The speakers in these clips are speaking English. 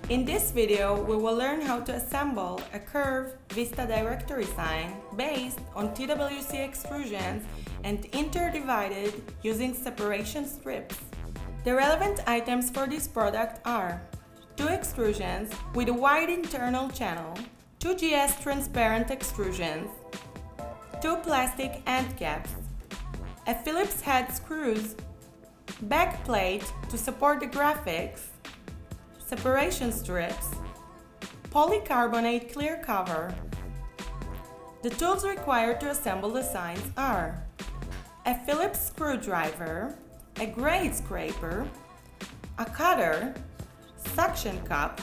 In this video, we will learn how to assemble a curved Vista directory sign based on TWC extrusions and interdivided using separation strips. The relevant items for this product are 2 extrusions with a wide internal channel, 2 GS transparent extrusions, 2 plastic end caps, a Phillips head screws, back plate to support the graphics, separation strips, polycarbonate clear cover. The tools required to assemble the signs are a Phillips screwdriver, a grade scraper, a cutter, suction cup,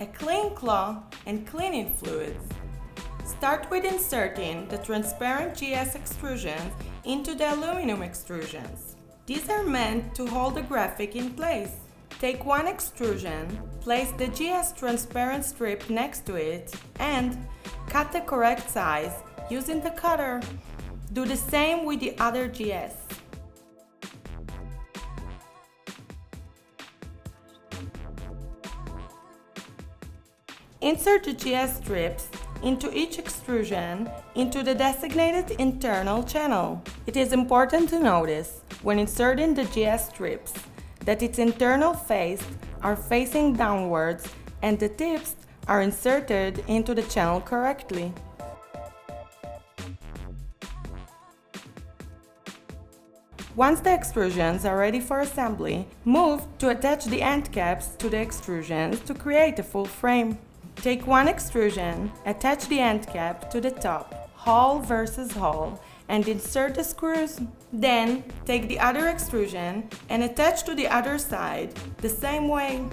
a clean cloth, and cleaning fluids. Start with inserting the transparent GS extrusions into the aluminum extrusions. These are meant to hold the graphic in place. Take one extrusion, place the GS transparent strip next to it, and cut the correct size using the cutter. Do the same with the other GS. Insert the GS strips into each extrusion into the designated internal channel. It is important to notice when inserting the GS strips that its internal face are facing downwards and the tips are inserted into the channel correctly. Once the extrusions are ready for assembly, move to attach the end caps to the extrusions to create a full frame. Take one extrusion, attach the end cap to the top, hull versus hull, and insert the screws. Then, take the other extrusion and attach to the other side the same way.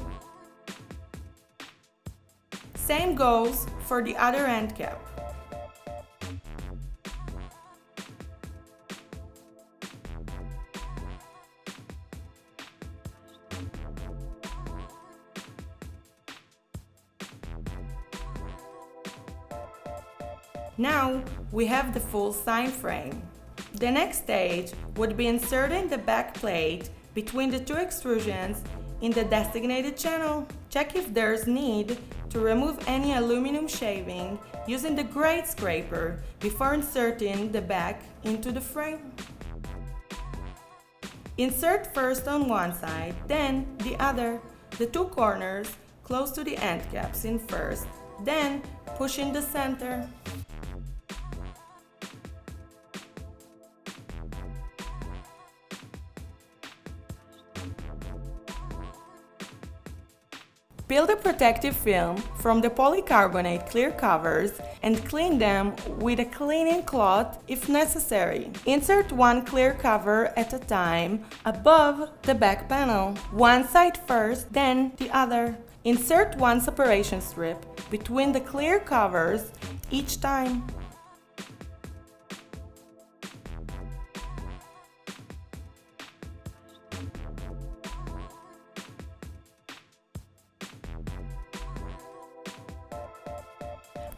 Same goes for the other end cap. Now we have the full sign frame. The next stage would be inserting the back plate between the 2 extrusions in the designated channel. Check if there's need to remove any aluminum shaving using the grade scraper before inserting the back into the frame. Insert first on one side, then the other, the 2 corners close to the end caps in first, then push in the center. Peel the protective film from the polycarbonate clear covers and clean them with a cleaning cloth if necessary. Insert one clear cover at a time above the back panel. One side first, then the other. Insert one separation strip between the clear covers each time.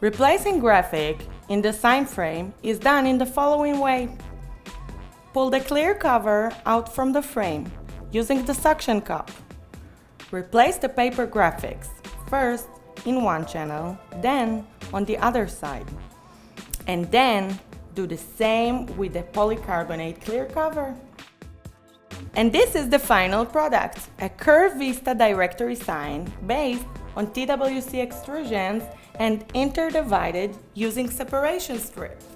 Replacing graphic in the sign frame is done in the following way. Pull the clear cover out from the frame using the suction cup. Replace the paper graphics, first in one channel, then on the other side. And then do the same with the polycarbonate clear cover. And this is the final product, a curved Vista directory sign based on TWC extrusions and interdivided using separation strips.